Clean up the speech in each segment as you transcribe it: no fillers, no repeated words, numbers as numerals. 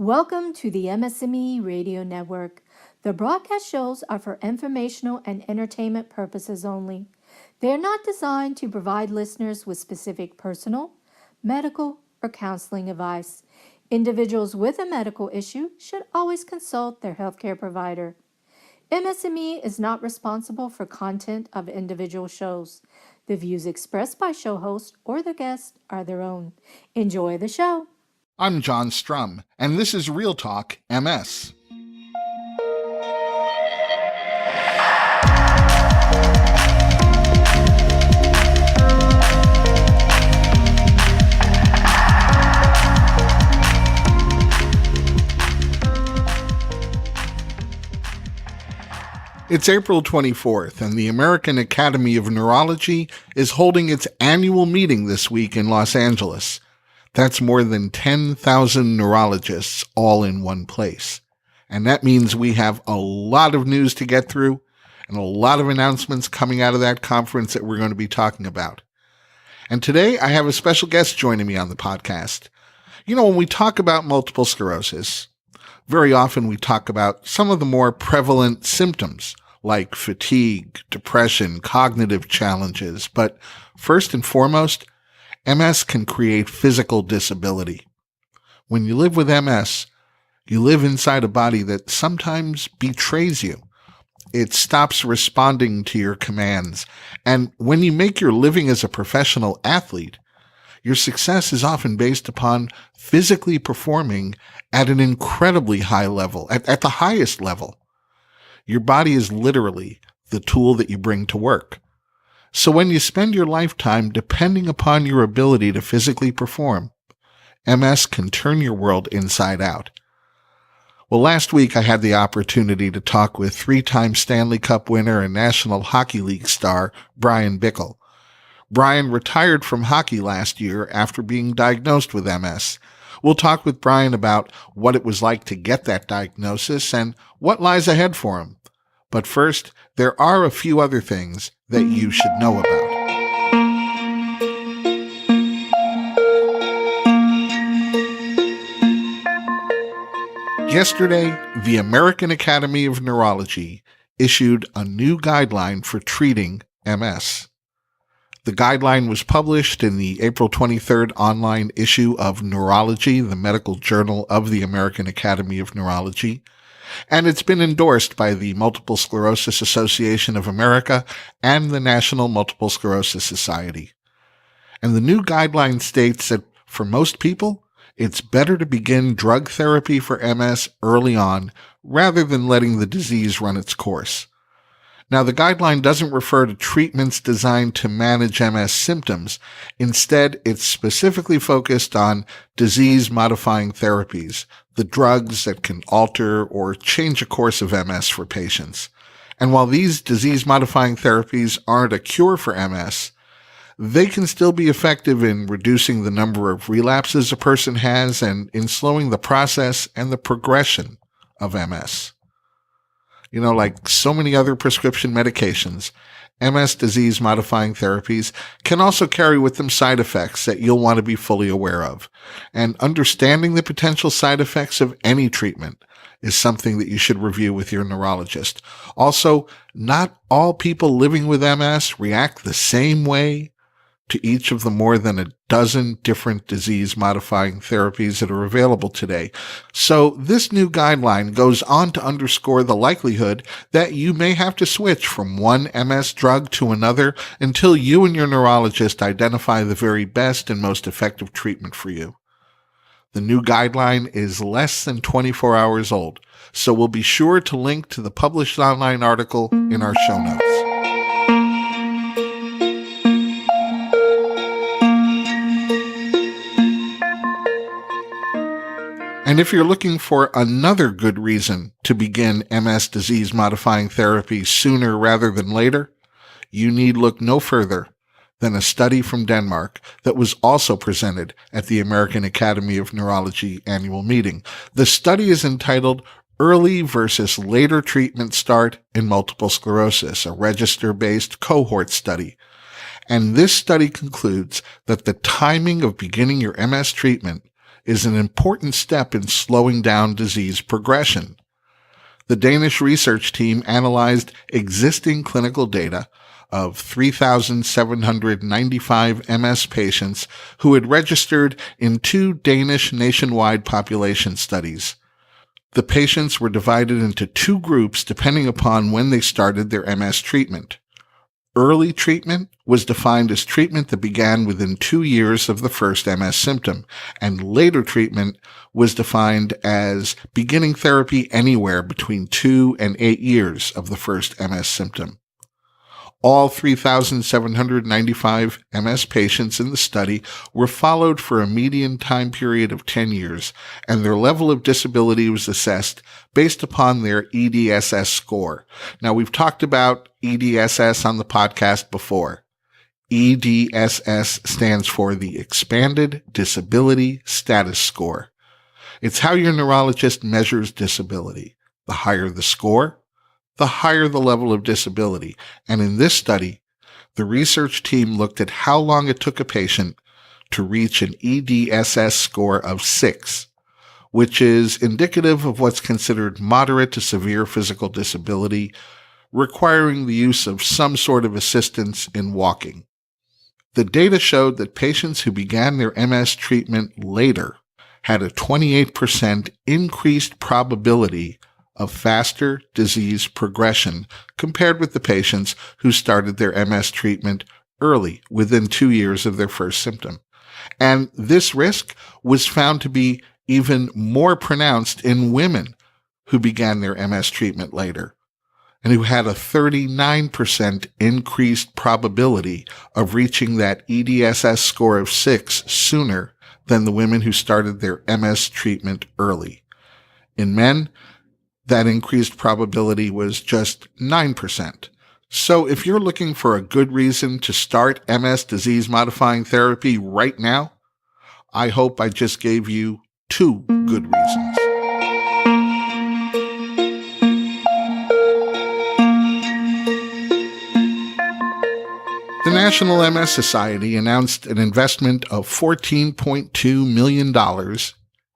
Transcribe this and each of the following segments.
Welcome to the MS&Me Radio Network. The broadcast shows are for informational and entertainment purposes only. They are not designed to provide listeners with specific personal, medical, or counseling advice. Individuals with a medical issue should always consult their healthcare provider. MS&Me is not responsible for content of individual shows. The views expressed by show hosts or their guests are their own. Enjoy the show. I'm John Strum, and this is RealTalk MS. It's April 24th, and the American Academy of Neurology is holding its annual meeting this week in Los Angeles. That's more than 10,000 neurologists all in one place. And that means we have a lot of news to get through and a lot of announcements coming out of that conference that we're going to be talking about. And today I have a special guest joining me on the podcast. You know, when we talk about multiple sclerosis, very often we talk about some of the more prevalent symptoms like fatigue, depression, cognitive challenges. But first and foremost, MS can create physical disability. When you live with MS, you live inside a body that sometimes betrays you. It stops responding to your commands. And when you make your living as a professional athlete, your success is often based upon physically performing at an incredibly high level, at the highest level. Your body is literally the tool that you bring to work. So when you spend your lifetime depending upon your ability to physically perform, MS can turn your world inside out. Well, last week I had the opportunity to talk with three-time Stanley Cup winner and National Hockey League star Brian Bickle. Brian retired from hockey last year after being diagnosed with MS. We'll talk with Brian about what it was like to get that diagnosis and what lies ahead for him. But first, there are a few other things that you should know about. Yesterday, the American Academy of Neurology issued a new guideline for treating MS. The guideline was published in the April 23rd online issue of Neurology, the medical journal of the American Academy of Neurology, and it's been endorsed by the Multiple Sclerosis Association of America and the National Multiple Sclerosis Society. And the new guideline states that for most people, it's better to begin drug therapy for MS early on rather than letting the disease run its course. Now, the guideline doesn't refer to treatments designed to manage MS symptoms. Instead, it's specifically focused on disease-modifying therapies, the drugs that can alter or change a course of MS for patients. And while these disease-modifying therapies aren't a cure for MS, they can still be effective in reducing the number of relapses a person has and in slowing the process and the progression of MS. You know, like so many other prescription medications, MS disease-modifying therapies can also carry with them side effects that you'll want to be fully aware of. And understanding the potential side effects of any treatment is something that you should review with your neurologist. Also, not all people living with MS react the same way to each of the more than a dozen different disease-modifying therapies that are available today. So this new guideline goes on to underscore the likelihood that you may have to switch from one MS drug to another until you and your neurologist identify the very best and most effective treatment for you. The new guideline is less than 24 hours old, so we'll be sure to link to the published online article in our show notes. And if you're looking for another good reason to begin MS disease-modifying therapy sooner rather than later, you need look no further than a study from Denmark that was also presented at the American Academy of Neurology annual meeting. The study is entitled Early versus Later Treatment Start in Multiple Sclerosis, a register-based cohort study. And this study concludes that the timing of beginning your MS treatment is an important step in slowing down disease progression. The Danish research team analyzed existing clinical data of 3,795 MS patients who had registered in 2 Danish nationwide population studies. The patients were divided into 2 groups depending upon when they started their MS treatment. Early treatment was defined as treatment that began within 2 years of the first MS symptom, and later treatment was defined as beginning therapy anywhere between 2 and 8 years of the first MS symptom. All 3,795 MS patients in the study were followed for a median time period of 10 years, and their level of disability was assessed based upon their EDSS score. Now, we've talked about EDSS on the podcast before. EDSS stands for the Expanded Disability Status Score. It's how your neurologist measures disability. The higher the score, the higher the level of disability. And in this study, the research team looked at how long it took a patient to reach an EDSS score of 6, which is indicative of what's considered moderate to severe physical disability, requiring the use of some sort of assistance in walking. The data showed that patients who began their MS treatment later had a 28% increased probability of faster disease progression compared with the patients who started their MS treatment early, within 2 years of their first symptom. And this risk was found to be even more pronounced in women who began their MS treatment later, and who had a 39% increased probability of reaching that EDSS score of 6 sooner than the women who started their MS treatment early. In men, that increased probability was just 9%. So if you're looking for a good reason to start MS disease-modifying therapy right now, I hope I just gave you 2 good reasons. The National MS Society announced an investment of $14.2 million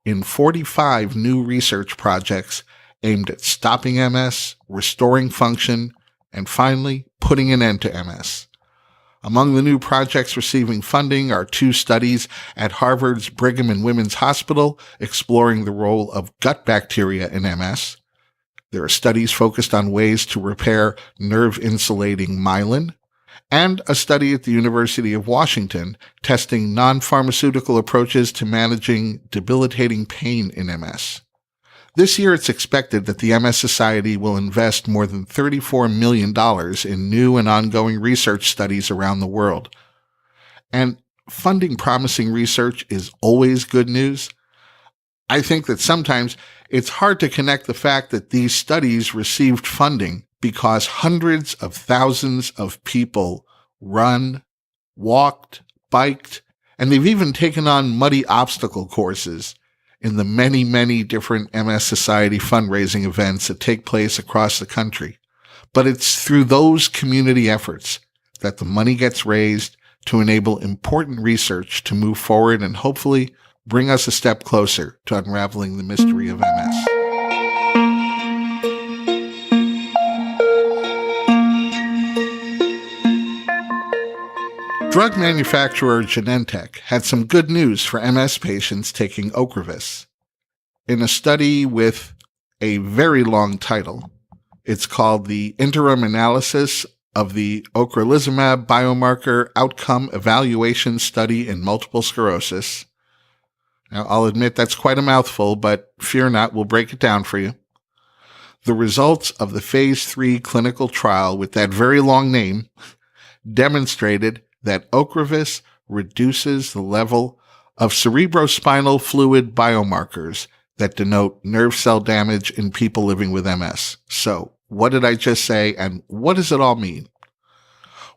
in 45 new research projects aimed at stopping MS, restoring function, and finally, putting an end to MS. Among the new projects receiving funding are 2 studies at Harvard's Brigham and Women's Hospital exploring the role of gut bacteria in MS. There are studies focused on ways to repair nerve-insulating myelin, and a study at the University of Washington testing non-pharmaceutical approaches to managing debilitating pain in MS. This year, it's expected that the MS Society will invest more than $34 million in new and ongoing research studies around the world. And funding promising research is always good news. I think that sometimes it's hard to connect the fact that these studies received funding because hundreds of thousands of people run, walked, biked, and they've even taken on muddy obstacle courses in the many, many different MS Society fundraising events that take place across the country. But it's through those community efforts that the money gets raised to enable important research to move forward and hopefully bring us a step closer to unraveling the mystery of MS. Drug manufacturer Genentech had some good news for MS patients taking Ocrevus. In a study with a very long title, it's called the Interim Analysis of the Ocrelizumab Biomarker Outcome Evaluation Study in Multiple Sclerosis. Now, I'll admit that's quite a mouthful, but fear not, we'll break it down for you. The results of the Phase 3 clinical trial with that very long name demonstrated that Ocrevus reduces the level of cerebrospinal fluid biomarkers that denote nerve cell damage in people living with MS. So, what did I just say, and what does it all mean?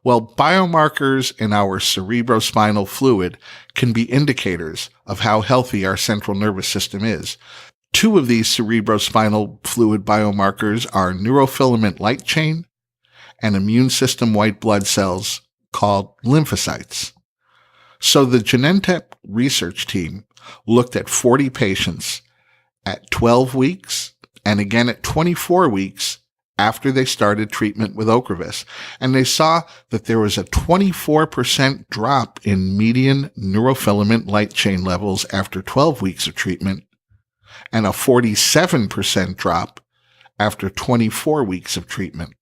Well, biomarkers in our cerebrospinal fluid can be indicators of how healthy our central nervous system is. 2 of these cerebrospinal fluid biomarkers are neurofilament light chain and immune system white blood cells called lymphocytes. So the Genentech research team looked at 40 patients at 12 weeks and again at 24 weeks after they started treatment with Ocrevus. And they saw that there was a 24% drop in median neurofilament light chain levels after 12 weeks of treatment and a 47% drop after 24 weeks of treatment.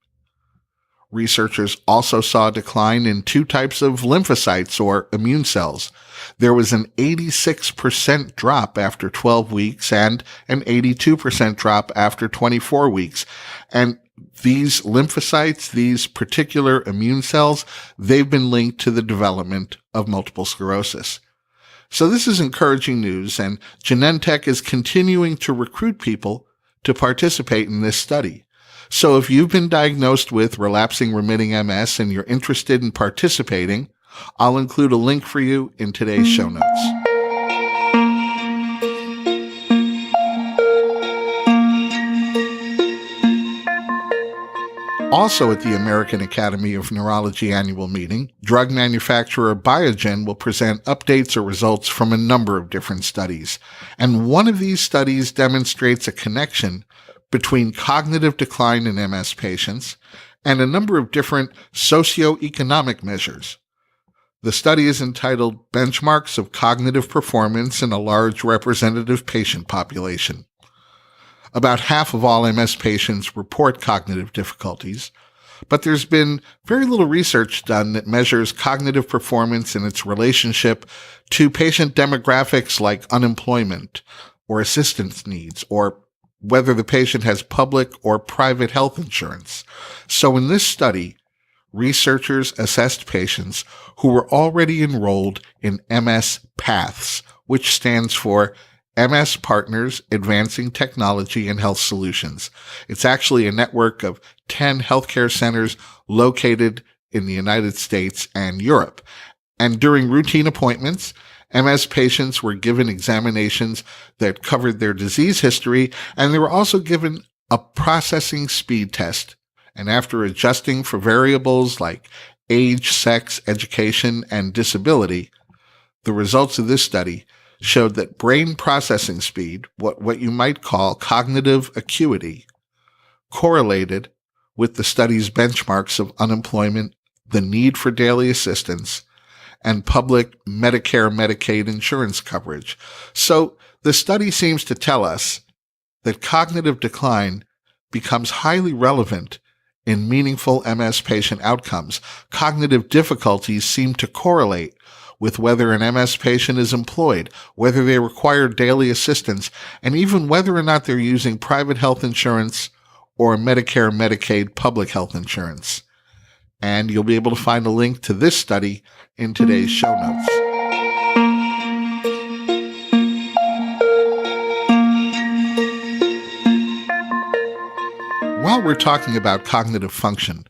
Researchers also saw a decline in two types of lymphocytes or immune cells. There was an 86% drop after 12 weeks and an 82% drop after 24 weeks. And these lymphocytes, these particular immune cells, they've been linked to the development of multiple sclerosis. So this is encouraging news, and Genentech is continuing to recruit people to participate in this study. So if you've been diagnosed with relapsing remitting MS and you're interested in participating, I'll include a link for you in today's show notes. Also at the American Academy of Neurology annual meeting, drug manufacturer Biogen will present updates or results from a number of different studies. And one of these studies demonstrates a connection between cognitive decline in MS patients and a number of different socioeconomic measures. The study is entitled Benchmarks of Cognitive Performance in a Large Representative Patient Population. About half of all MS patients report cognitive difficulties, but there's been very little research done that measures cognitive performance and its relationship to patient demographics like unemployment or assistance needs or whether the patient has public or private health insurance. So in this study, researchers assessed patients who were already enrolled in MS Paths, which stands for MS Partners Advancing Technology and Health Solutions. It's actually a network of 10 healthcare centers located in the United States and Europe. And during routine appointments, MS patients were given examinations that covered their disease history, and they were also given a processing speed test. And after adjusting for variables like age, sex, education, and disability, the results of this study showed that brain processing speed, what you might call cognitive acuity, correlated with the study's benchmarks of unemployment, the need for daily assistance, and public Medicare, Medicaid insurance coverage. So the study seems to tell us that cognitive decline becomes highly relevant in meaningful MS patient outcomes. Cognitive difficulties seem to correlate with whether an MS patient is employed, whether they require daily assistance, and even whether or not they're using private health insurance or Medicare, Medicaid public health insurance. And you'll be able to find a link to this study in today's show notes. While we're talking about cognitive function,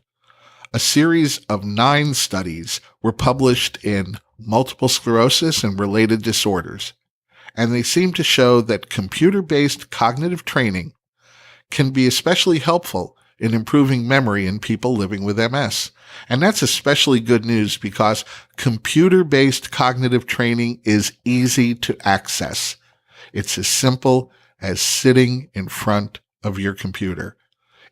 a series of 9 studies were published in Multiple Sclerosis and Related Disorders, and they seem to show that computer-based cognitive training can be especially helpful in improving memory in people living with MS. And that's especially good news because computer-based cognitive training is easy to access. It's as simple as sitting in front of your computer.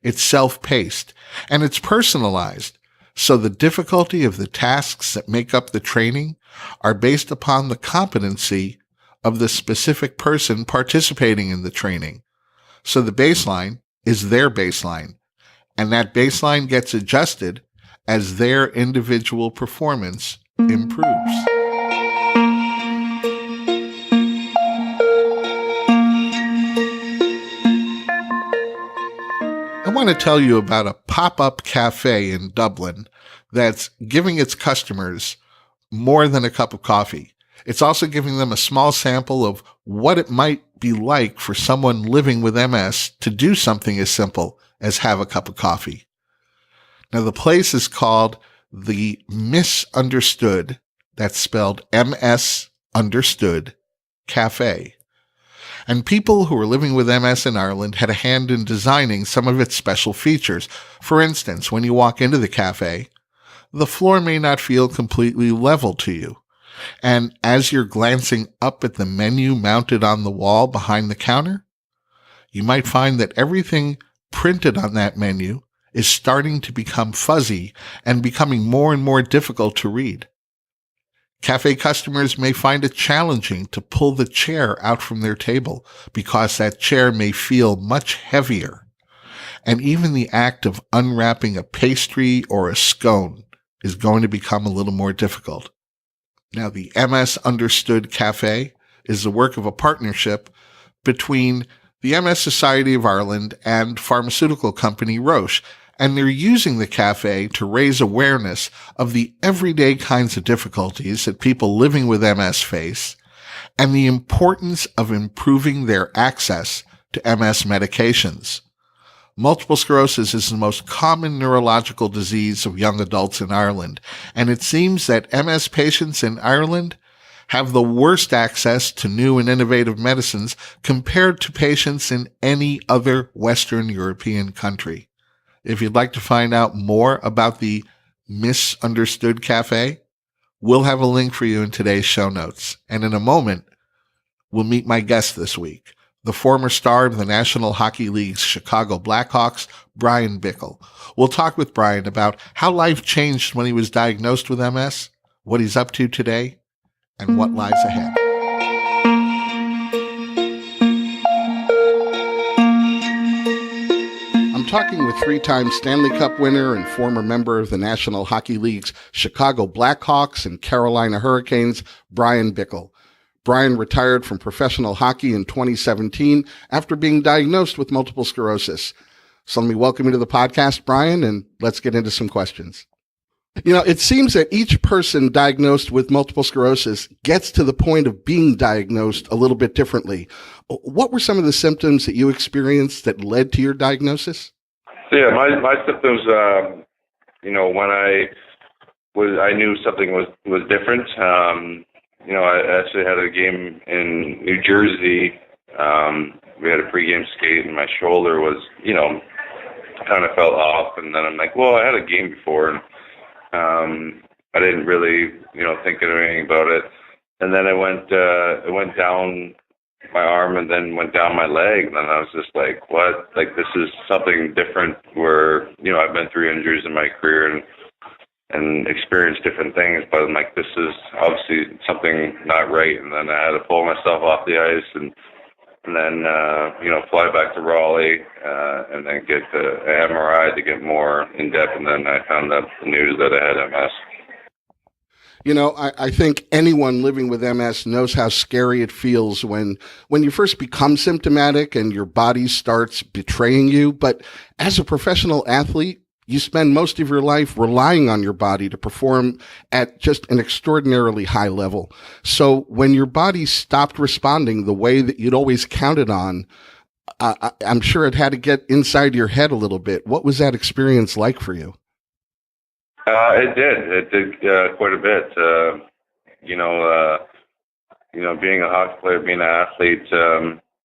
It's self-paced and it's personalized. So the difficulty of the tasks that make up the training are based upon the competency of the specific person participating in the training. So the baseline is their baseline, and that baseline gets adjusted as their individual performance improves. I want to tell you about a pop-up cafe in Dublin that's giving its customers more than a cup of coffee. It's also giving them a small sample of what it might be like for someone living with MS to do something as simple as have a cup of coffee. Now, the place is called the Misunderstood, that's spelled MS Understood, Cafe. And people who are living with MS in Ireland had a hand in designing some of its special features. For instance, when you walk into the cafe, the floor may not feel completely level to you. And as you're glancing up at the menu mounted on the wall behind the counter, you might find that everything printed on that menu is starting to become fuzzy and becoming more and more difficult to read. Cafe customers may find it challenging to pull the chair out from their table because that chair may feel much heavier. And even the act of unwrapping a pastry or a scone is going to become a little more difficult. Now, the MS Understood Cafe is the work of a partnership between the MS Society of Ireland and pharmaceutical company Roche, and they're using the cafe to raise awareness of the everyday kinds of difficulties that people living with MS face and the importance of improving their access to MS medications. Multiple sclerosis is the most common neurological disease of young adults in Ireland, and it seems that MS patients in Ireland have the worst access to new and innovative medicines compared to patients in any other Western European country. If you'd like to find out more about the Misunderstood Cafe, we'll have a link for you in today's show notes. And in a moment, we'll meet my guest this week, the former star of the National Hockey League's Chicago Blackhawks, Brian Bickle. We'll talk with Brian about how life changed when he was diagnosed with MS, what he's up to today, and what lies ahead. I'm talking with three-time Stanley Cup winner and former member of the National Hockey League's Chicago Blackhawks and Carolina Hurricanes, Brian Bickle. Brian retired from professional hockey in 2017 after being diagnosed with multiple sclerosis. So let me welcome you to the podcast, Brian, and let's get into some questions. You know, it seems that each person diagnosed with multiple sclerosis gets to the point of being diagnosed a little bit differently. What were some of the symptoms that you experienced that led to your diagnosis? Yeah, my symptoms, when I knew something was different. I actually had a game in New Jersey. We had a pregame skate, and my shoulder was, kind of fell off. And then I'm like, well, I had a game before, and I didn't really, think anything about it. And then it went down my arm and then went down my leg. And then I was just like, what? Like, this is something different where, I've been through injuries in my career and experienced different things, but I'm like, this is obviously something not right. And then I had to pull myself off the ice and then, fly back to Raleigh, and then get the MRI to get more in depth. And then I found out the news that I had MS. I think anyone living with MS knows how scary it feels when you first become symptomatic and your body starts betraying you. But as a professional athlete, you spend most of your life relying on your body to perform at just an extraordinarily high level. So when your body stopped responding the way that you'd always counted on, I'm sure it had to get inside your head a little bit. What was that experience like for you? It did quite a bit. Being a hockey player, being an athlete,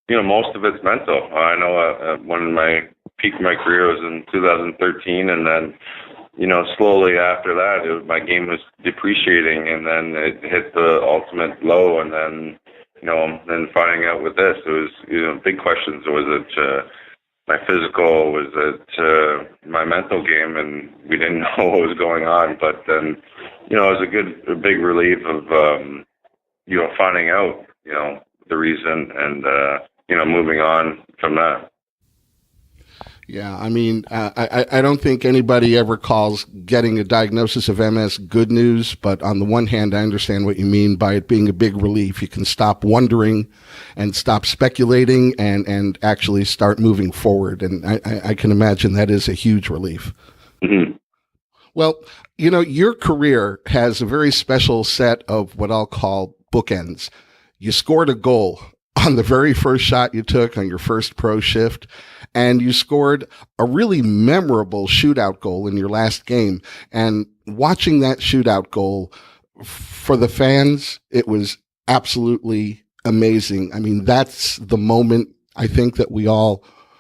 most of it's mental. I know one of my peak of my career was in 2013, and then, slowly after that, my game was depreciating, and then it hit the ultimate low, and then, then finding out with this, it was, big questions. Was it my physical? Was it my mental game? And we didn't know what was going on, but then, it was a big relief of, finding out, the reason and, moving on from that. Yeah, I mean, I don't think anybody ever calls getting a diagnosis of MS good news, but on the one hand, I understand what you mean by it being a big relief. You can stop wondering and stop speculating and actually start moving forward. And I can imagine that is a huge relief. Mm-hmm. Well, your career has a very special set of what I'll call bookends. You scored a goal on the very first shot you took on your first pro shift, and you scored a really memorable shootout goal in your last game. And watching that shootout goal, for the fans, it was absolutely amazing. I mean, that's the moment I think that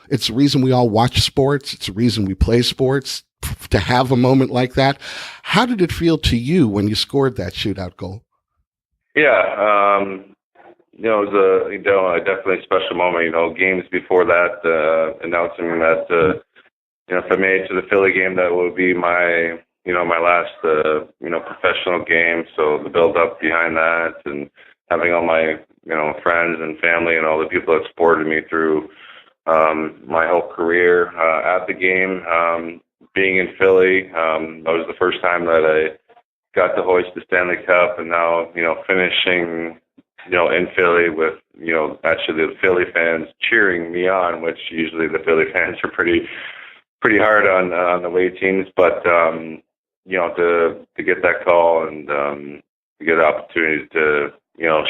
it's the reason we all watch sports. It's the reason we play sports, to have a moment like that. How did it feel to you when you scored that shootout goal? Yeah, it was a definitely special moment. Games before that, announcing that if I made it to the Philly game, that would be my my last professional game. So the build up behind that, and having all my friends and family and all the people that supported me through my whole career at the game, being in Philly, that was the first time that I got to hoist the Stanley Cup, and now finishing in Philly with actually the Philly fans cheering me on, which usually the Philly fans are pretty hard on the away teams, but to get that call and to get the opportunity to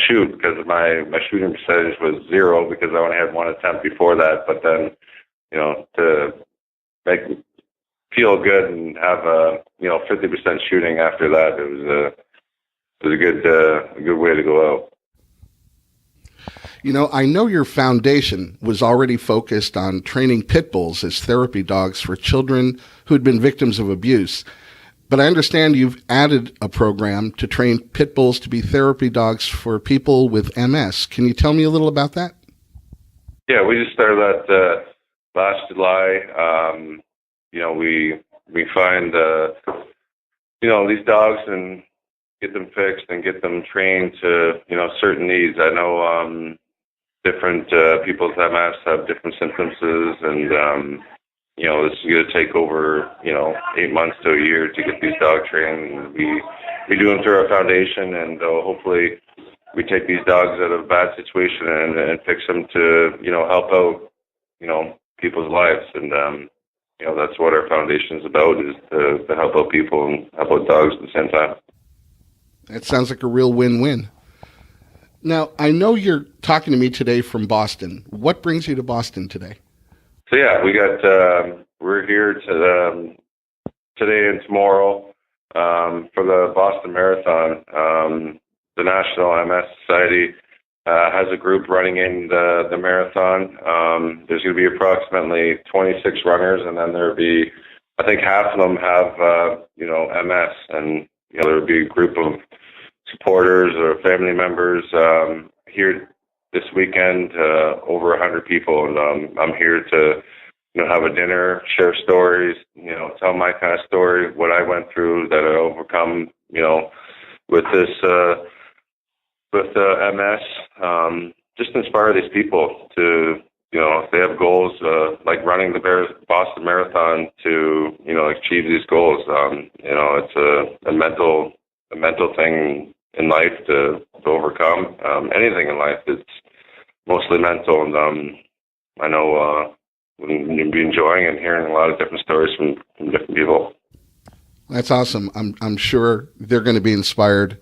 shoot, because my shooting percentage was 0 because I only had one attempt before that, but then to make feel good and have 50% shooting after that, it was a good way to go out. I know your foundation was already focused on training pit bulls as therapy dogs for children who had been victims of abuse. But I understand you've added a program to train pit bulls to be therapy dogs for people with MS. Can you tell me a little about that? Yeah, we just started that last July. We find these dogs and get them fixed and get them trained to certain needs. I know different people with MS have different symptoms, and this is going to take over 8 months to a year to get these dog trained. We do them through our foundation, and hopefully we take these dogs out of a bad situation and fix them to help out people's lives, and that's what our foundation is about, is to help out people and help out dogs at the same time. That sounds like a real win-win. Now, I know you're talking to me today from Boston. What brings you to Boston today? So yeah, we're here today and tomorrow for the Boston Marathon. The National MS Society has a group running in the marathon. There's going to be approximately 26 runners, and then there'll be, I think half of them have MS, and there'll be a group of supporters or family members here this weekend, over 100 people, and I'm here to have a dinner, share stories, tell my kind of story, what I went through, that I overcome, with this with MS. Just inspire these people to if they have goals like running the Boston Marathon, to achieve these goals. It's a mental thing in life to overcome. Anything in life, it's mostly mental, and I know you'll be enjoying and hearing a lot of different stories from different people. That's awesome. I'm sure they're going to be inspired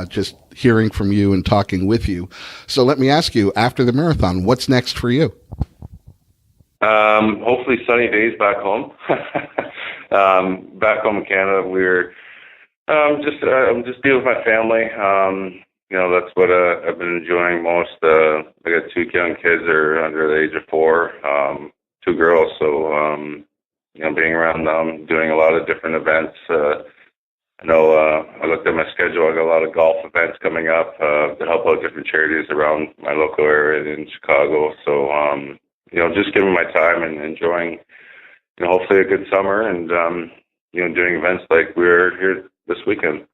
just hearing from you and talking with you. So let me ask you, after the marathon, what's next for you? Hopefully sunny days back home. Back home in Canada, I'm just being with my family. That's what I've been enjoying most. I got 2 young kids that are under the age of 4, 2 girls. So, being around them, doing a lot of different events. I know I looked at my schedule. I got a lot of golf events coming up to help out different charities around my local area in Chicago. So, just giving my time and enjoying, hopefully a good summer, and, doing events like we're here this weekend.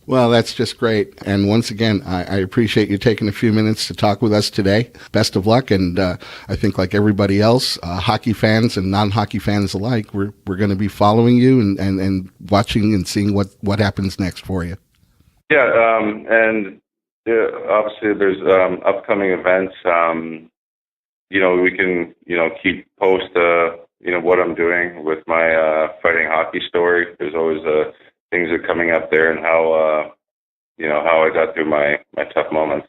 Well, that's just great. And once again, I appreciate you taking a few minutes to talk with us today. Best of luck. And I think, like everybody else, hockey fans and non-hockey fans alike, we're going to be following you and watching and seeing what happens next for you. Yeah, and obviously there's upcoming events. We can, keep post, what I'm doing with my fighting hockey story. There's always things are coming up there, and how I got through my tough moments.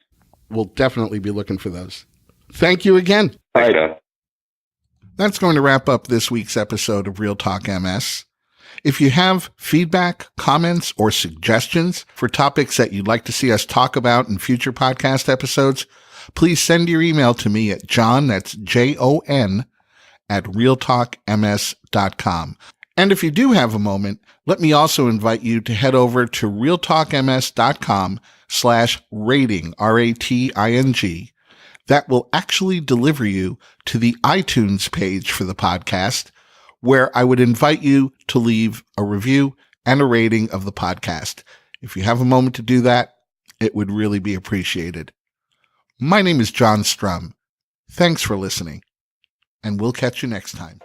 We'll definitely be looking for those. Thank you again. Thanks, Dan. That's going to wrap up this week's episode of Real Talk MS. If you have feedback, comments, or suggestions for topics that you'd like to see us talk about in future podcast episodes, please send your email to me at John, that's JON, at realtalkms.com. And if you do have a moment, let me also invite you to head over to realtalkms.com /rating, RATING. That will actually deliver you to the iTunes page for the podcast, where I would invite you to leave a review and a rating of the podcast. If you have a moment to do that, it would really be appreciated. My name is John Strum. Thanks for listening, and we'll catch you next time.